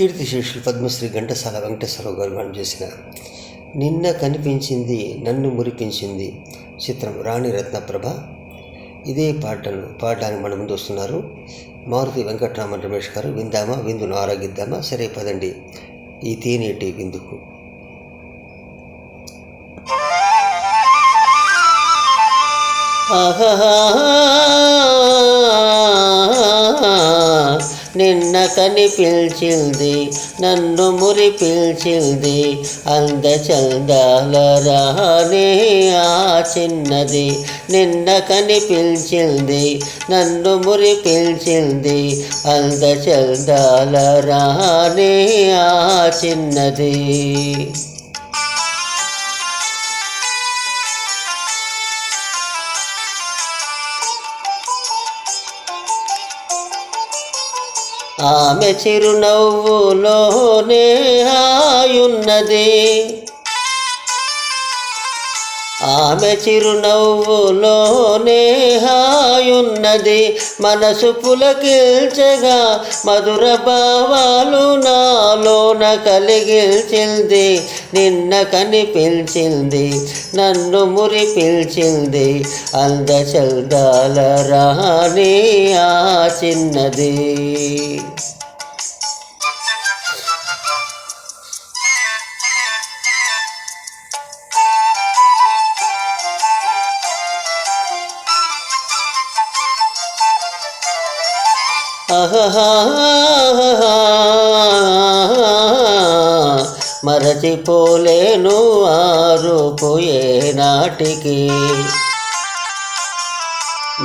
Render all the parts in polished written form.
కీర్తిశేషులు పద్మశ్రీ ఘంటసాల వెంకటేశ్వరరావు గారు గానం చేసిన నిన్న కనిపించింది నన్ను మురిపించింది చిత్రం రాణి రత్నప్రభ. ఇదే పాడడానికి మన ముందు వస్తున్నారు మారుతి వెంకటరామన్ రమేష్ గారు. విందామా, విందును ఆరాగిద్దామా? సరే పదండి ఈ తేనేటి విందుకు. నిన్న కనిపించింది నన్ను మురిపించింది అందచందాల రానే ఆ చిన్నది. నిన్న కనిపించింది నన్ను మురిపించింది అందచందాల రానే ఆ చిన్నది. ఆమె చిరునవ్వులోనే హాయున్నది, ఆమె చిరునవ్వులోనే హాయున్నది. మనసు పులకిల్చగా మధుర భావాలు నాలోన కలిగిల్చింది. నిన్న కనిపించింది నన్ను మురిపించింది అందచందాల రాణి ఆ చిన్నది. మరచిపోలేను ఆ రూపు ఏనాటికి,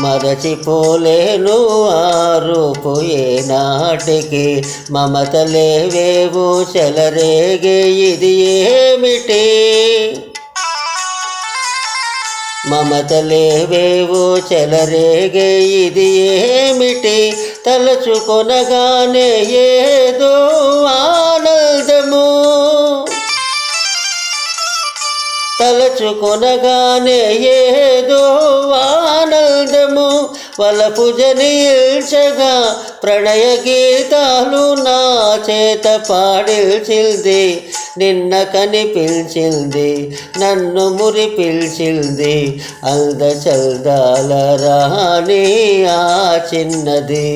మరచిపోలేను ఆ రూపు ఏనాటికి. మమతలేవేవో చెలరేగే ఇది ఏమిటి, మమతలేవేవో చెలరేగే ఇది ఏమిటి. తలచుకొనగానే ఏదో ఆనందము, తలచుకొనగానే ఏదో ఆనందము. వలపు జనిల్చగా ప్రణయ గీతాలు నా చేత పాడిల్చింది. నిన్న కనిపించింది నన్ను మురిపించింది అందచందాల రాణి ఆ చిన్నది.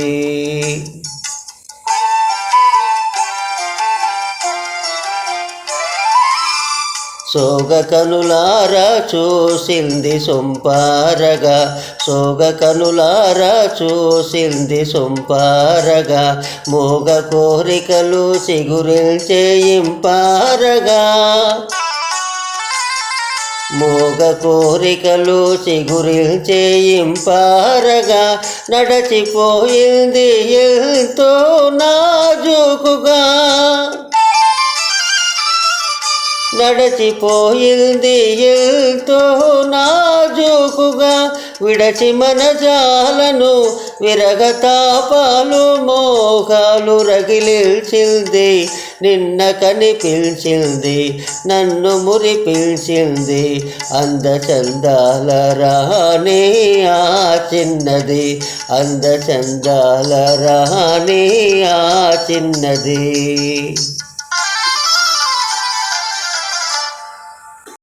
సోగ కనులారా చూసింది సొంపారగా, సోగ కనులారా చూసింది సొంపారగా. మోగ కోరికలు చిగురిల్చే ఇంపారగా, మోగ కోరికలు చిగురిల్చే ఇంపారగా. నడచిపోయింది ఎంతో నాజూకుగా, నడచిపోయింది ఎంతో నాజూకుగా. విడచి మన జాలను విరగతాపాలు మోహాలు రగిలిల్చింది. నిన్న కనిపించింది నన్ను మురిపించింది అందచందాల రాణి ఆ చిన్నది, అందచందాల రాణి ఆ చిన్నది.